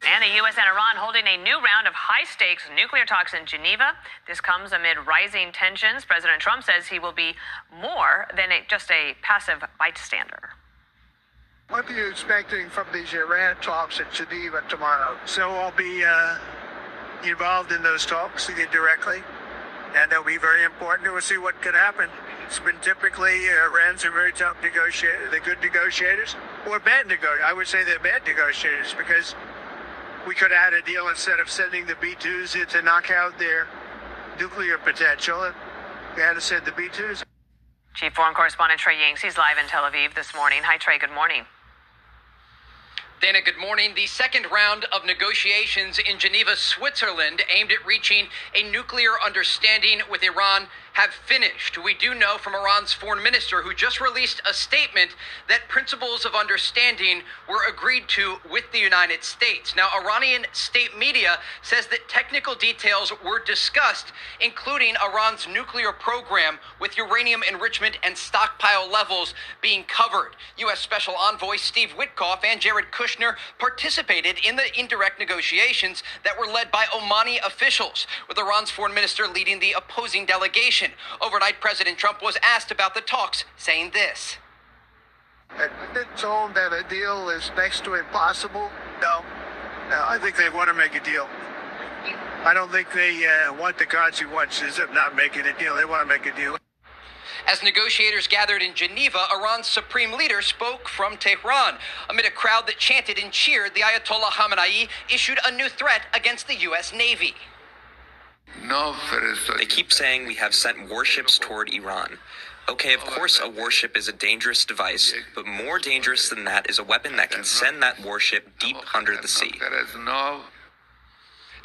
And the U.S. and Iran holding a new round of high-stakes nuclear talks in Geneva. This comes amid rising tensions. President Trump says he will be more than just a passive bystander. What are you expecting from these Iran talks in Geneva tomorrow? So I'll be involved in those talks directly, and they'll be very important. We'll see what could happen. It's been typically Iran's are very tough negotiators. They're good negotiators, or bad negotiators. I would say they're bad negotiators because we could add a deal instead of sending the B-2s in to knock out their nuclear potential. We had to send the B-2s. Chief Foreign Correspondent Trey Ying's, he's live in Tel Aviv this morning. Hi, Trey. Good morning. Dana, good morning. The second round of negotiations in Geneva, Switzerland, aimed at reaching a nuclear understanding with Iran, have finished. We do know from Iran's foreign minister, who just released a statement, that principles of understanding were agreed to with the United States. Now, Iranian state media says that technical details were discussed, including Iran's nuclear program, with uranium enrichment and stockpile levels being covered. U.S. Special Envoy Steve Witkoff and Jared Kushner participated in the indirect negotiations that were led by Omani officials, with Iran's foreign minister leading the opposing delegation. Overnight, President Trump was asked about the talks, saying this. I've been told that a deal is next to impossible. No, I think they want to make a deal. I don't think they want the consequences of not making a deal. They want to make a deal. As negotiators gathered in Geneva, Iran's supreme leader spoke from Tehran. Amid a crowd that chanted and cheered, the Ayatollah Khamenei issued a new threat against the U.S. Navy. They keep saying we have sent warships toward Iran. Okay, of course a warship is a dangerous device, but more dangerous than that is a weapon that can send that warship deep under the sea.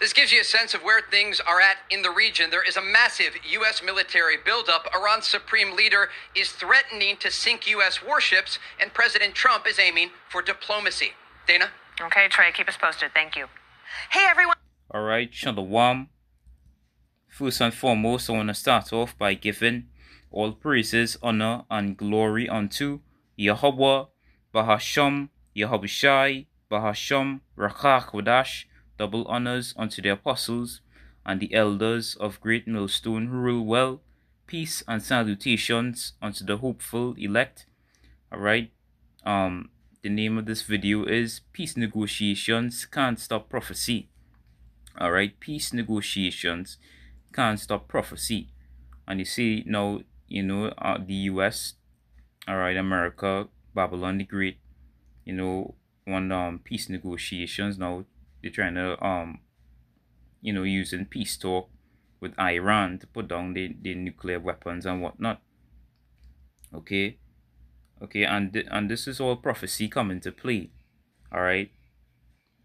This gives you a sense of where things are at in the region. There is a massive U.S. military buildup. Iran's supreme leader is threatening to sink U.S. warships, and President Trump is aiming for diplomacy. Dana? Okay, Trey, keep us posted. Thank you. Hey, everyone. All right, Shalom. First and foremost, I want to start off by giving all praises, honor, and glory unto Yahweh, Bahasham, Yahushai, Bahasham, Rakach Wadash. Double honors unto the apostles and the elders of Great Millstone who rule well. Peace and salutations unto the hopeful elect. All right. The name of this video is Peace Negotiations Can't Stop Prophecy. All right. Peace negotiations can't stop prophecy. And you see now, the U.S., all right, America, Babylon the Great, want peace negotiations now. They're trying to, using peace talk with Iran to put down the nuclear weapons and whatnot. Okay, and this is all prophecy come into play. All right.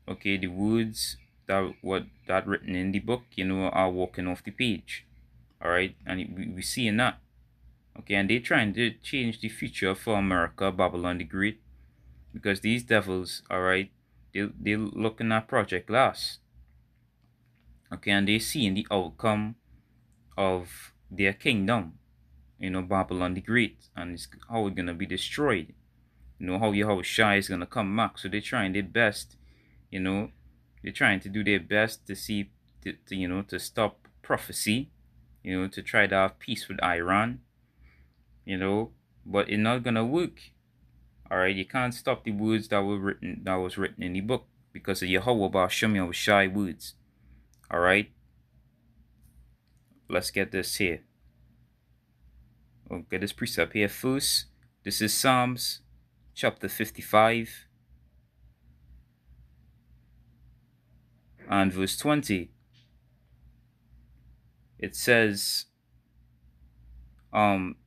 Okay, the words that written in the book, are walking off the page. All right, and we seeing that. Okay, and they're trying to change the future for America, Babylon the Great, because these devils, all right, they're looking at Project Glass. Okay, and they're seeing the outcome of their kingdom, Babylon the Great, and it's how it's gonna be destroyed. How Yahushua is gonna come back. So they're trying their best, they're trying to do their best to see, to stop prophecy, to try to have peace with Iran, but it's not gonna work. All right, you can't stop the words that was written in the book because of Yahweh Ba'Shem Yahushai words. All right, let's get this here. We'll get this precept here first. This is Psalms chapter 55 and verse 20. It says,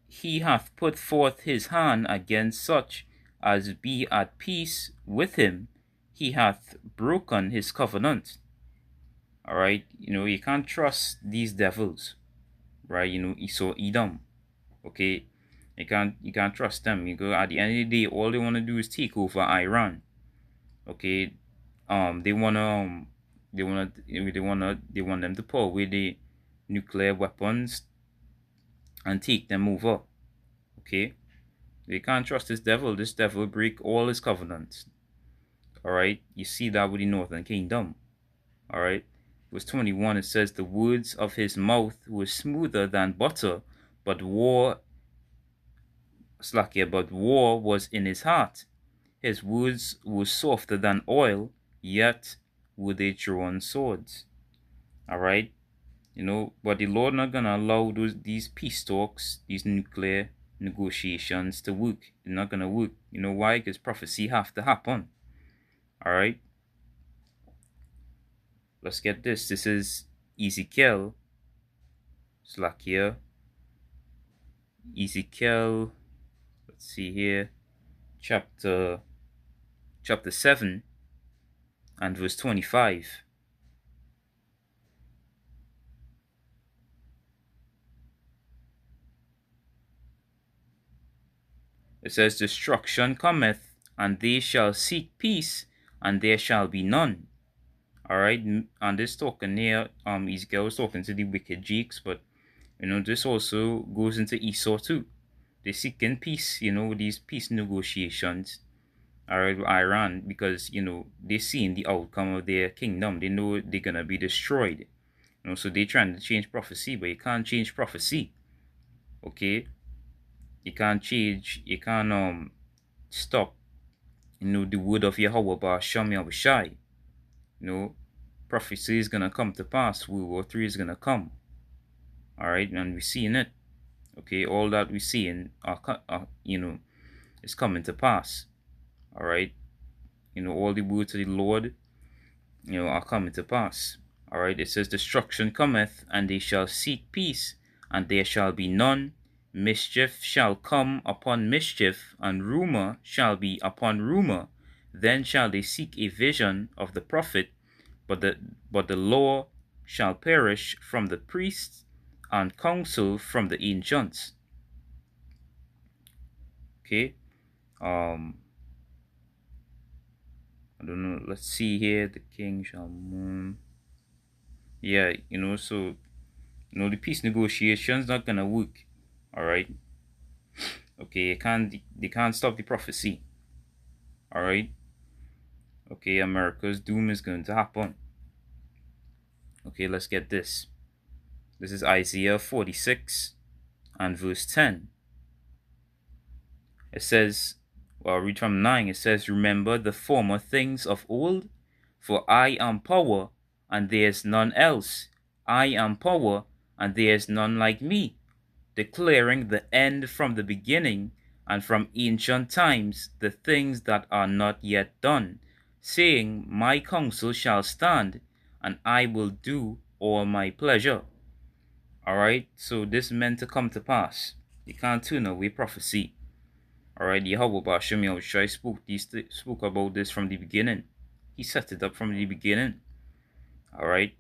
he hath put forth his hand against such as be at peace with him. He hath broken his covenant. All right, you can't trust these devils, right? Esau, Edom. Okay, you can't trust them. At the end of the day, all they want to do is take over Iran. Okay, they want them to pull away the nuclear weapons and take them over. Okay, they can't trust this devil. This devil break all his covenants. All right, you see that with the northern kingdom. All right, verse 21, it says, the words of his mouth were smoother than butter, but war was in his heart. His words were softer than oil, yet were they drawn swords. All right, but the Lord not gonna allow these peace talks, these nuclear negotiations to work. They're not gonna work. You know why? Because prophecy have to happen. All right, let's get this. This is Ezekiel. Ezekiel. Let's see here, chapter 7 and verse 25. It says, destruction cometh, and they shall seek peace, and there shall be none. All right, and this talking here, Ezekiel was talking to the wicked Greeks, but this also goes into Esau too. They're seeking peace, these peace negotiations, all right, with Iran, because they're seeing the outcome of their kingdom. They know they're gonna be destroyed. So they're trying to change prophecy, but you can't change prophecy. Okay, you can't stop the word of Yahweh Ba'Shem Yahushai. Prophecy is gonna come to pass. World War III is gonna come. All right, and we're seeing it. Okay, all that we're seeing is coming to pass. All right, all the words of the Lord are coming to pass. All right, it says, destruction cometh, and they shall seek peace, and there shall be none. Mischief shall come upon mischief, and rumor shall be upon rumor. Then shall they seek a vision of the prophet, but the law shall perish from the priests, and counsel from the ancients. Okay, I don't know. Let's see here. The king shall mourn. Yeah, so the peace negotiations not gonna work. All right. Okay, they can't stop the prophecy. All right. Okay, America's doom is going to happen. Okay, let's get this. This is Isaiah 46 and verse 10. It says, well, I'll read from 9. It says, remember the former things of old, for I am power, and there is none else. I am power, and there is none like me, declaring the end from the beginning, and from ancient times the things that are not yet done, saying, my counsel shall stand, and I will do all my pleasure. All right, so this meant to come to pass. You can't turn away prophecy. All right, Yahweh Ba'Shem Yahushai spoke about this from the beginning. He set it up from the beginning. All right.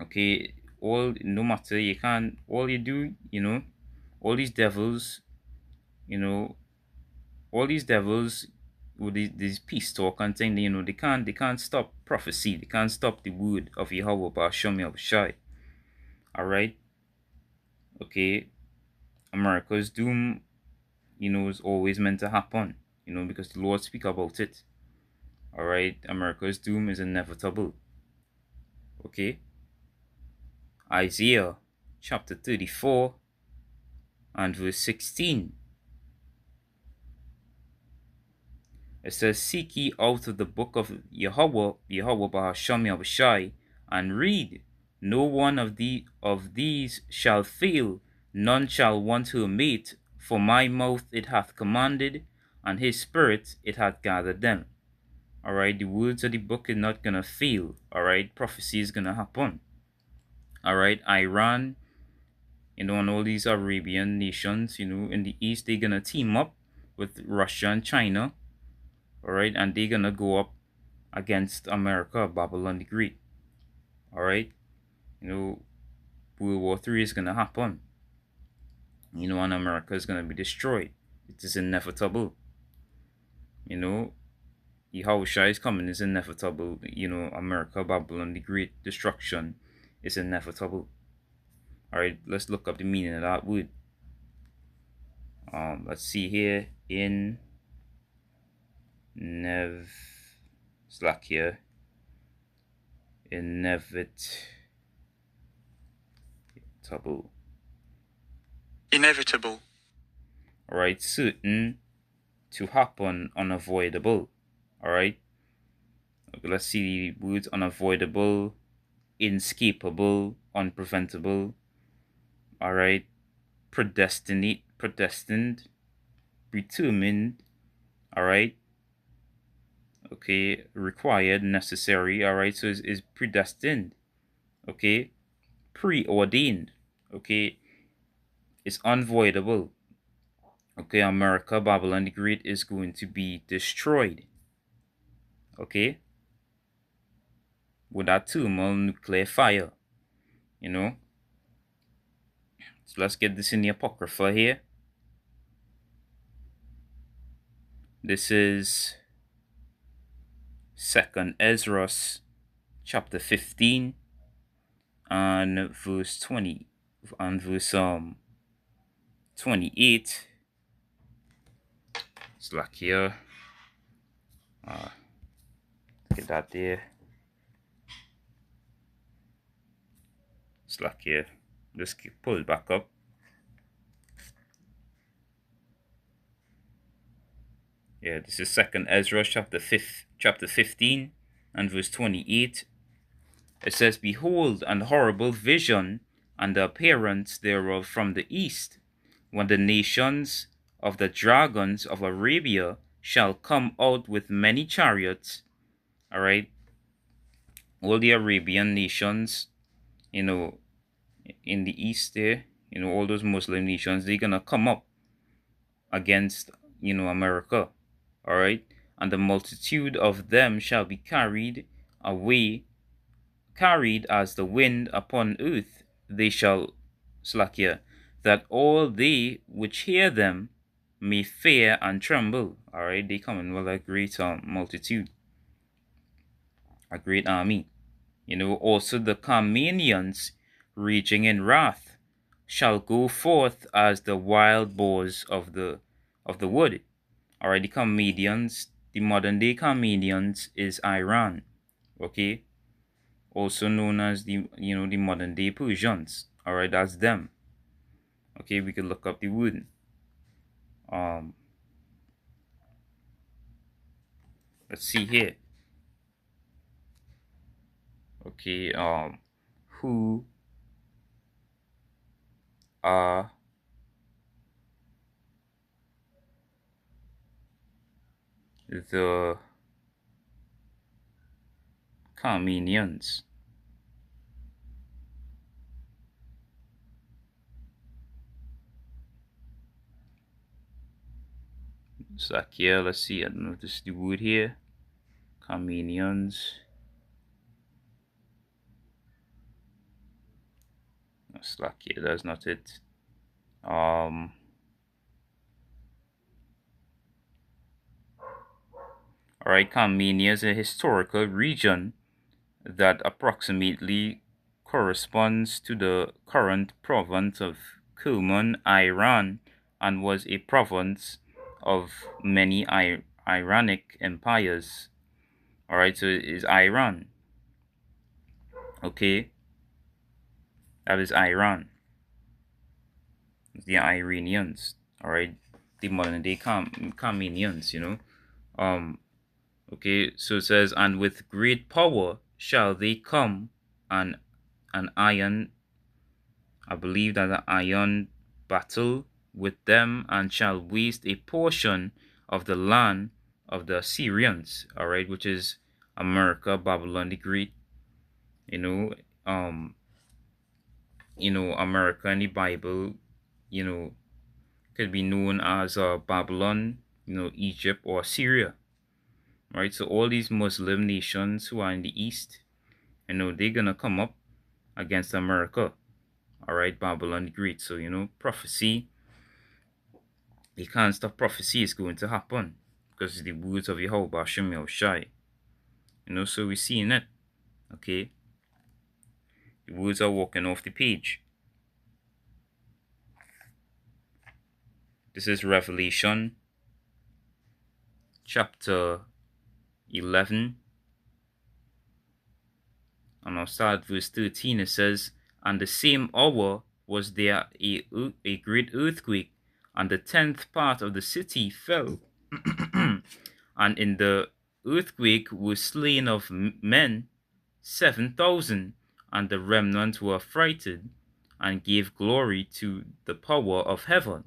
Okay, no matter, you can't, all you do, all these devils, all these devils with these peace talk and thing, they can't stop prophecy. They can't stop the word of Yahweh Ba'Shem Yahushai. All right. Okay, America's doom, is always meant to happen, because the Lord speak about it. All right, America's doom is inevitable. Okay, Isaiah chapter 34 and verse 16. It says, seek ye out of the book of Yahweh Ba'Shem Yahushai, and read. No one of these shall fail, none shall want her mate, for my mouth it hath commanded, and his spirit it hath gathered them. All right, the words of the book is not gonna fail. All right, prophecy is gonna happen. All right, Iran, and all these Arabian nations, in the east, they're gonna team up with Russia and China. All right, and they're gonna go up against America, Babylon the Great. All right, World War III is gonna happen. And America is gonna be destroyed. It is inevitable. Yahushua is coming is inevitable. America, Babylon the Great destruction is inevitable. All right, let's look up the meaning of that word. Let's see here in Nev slack here. Inevitable. Inevitable. Alright, certain, to happen, unavoidable. Alright. Okay, let's see the words unavoidable, inescapable, unpreventable. Alright. Predestined, determined. Alright. Okay, required, necessary. Alright, so is predestined. Okay, preordained. Okay, it's unavoidable. Okay, America, Babylon the Great is going to be destroyed. Okay, with that thermal nuclear fire, you know. So let's get this in the Apocrypha here. This is 2nd Ezra chapter 15 and verse 20 and verse 28. It's like here. Get that there. It's like here. Just pull it back up. Yeah, this is 2nd Ezra chapter 15 and verse 28. It says, "Behold, an horrible vision, and the appearance thereof from the east, when the nations of the dragons of Arabia shall come out with many chariots." All right, all the Arabian nations, you know, in the east there, you know, all those Muslim nations, they're gonna come up against, you know, America. All right, and the multitude of them shall be carried away, carried as the wind upon earth. They shall slack here, that all they which hear them may fear and tremble. All right, they come in with a great multitude, a great army. You know, also the Carmanians, raging in wrath, shall go forth as the wild boars of the wood. All right, the Carmanians, the modern day Carmanians is Iran. Okay, also known as the modern day Persians. All right, that's them. Okay, we could look up the word. Let's see here. Okay, who are the Carmanians? It's like here, let's see, I don't know if this is the word here. Carmanians. It's like here, that's not it. Alright, Carmania is a historical region that approximately corresponds to the current province of Kerman, Iran, and was a province of many Iranic empires. Alright, so it is Iran. Okay, that is Iran. The Iranians. Alright, the modern day Carmanians, you know. Okay, so it says, "And with great power shall they come, and an iron," I believe that an iron battle with them, "and shall waste a portion of the land of the Assyrians." All right, which is America, Babylon the Great. You know, America in the Bible, you know, could be known as Babylon, you know, Egypt or Syria. Right, so all these Muslim nations who are in the east, you know, they're gonna come up against America. All right, Babylon the Great. So, you know, prophecy, you can't stop prophecy, is going to happen because it's the words of Yehovah Shem Yahushai. You know, so we're seeing it. Okay, the words are walking off the page. This is Revelation chapter 11. And I'll start verse 13. It says, "And the same hour was there a great earthquake, and the 10th part of the city fell. And in the earthquake were slain of men 7,000, and the remnant were affrighted, and gave glory to the power of heaven."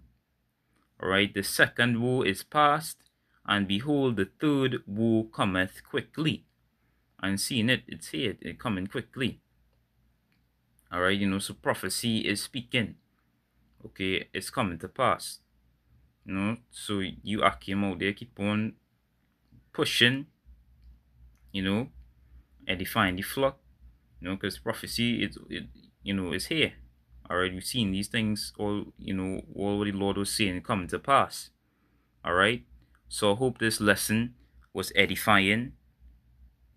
Alright, the second woe is past, and behold, the third woe cometh quickly. And seeing it's here, it coming quickly. Alright, so prophecy is speaking. Okay, it's coming to pass. So you Akim out there, keep on pushing, edifying the flock, because prophecy is here. Alright, we've seen these things all what the Lord was saying coming to pass. Alright, so I hope this lesson was edifying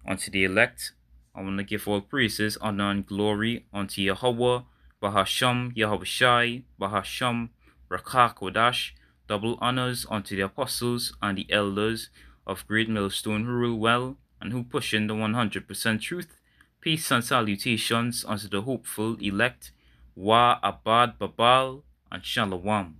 unto the elect. I want to give all praises, honor, and glory unto Yahweh, Bahasham, Yahushai, Bahasham, Rakak Kodash. Double honors unto the apostles and the elders of Great Millstone who rule well and who push in the 100% truth. Peace and salutations unto the hopeful elect, Wa Abad Babal and Shalom.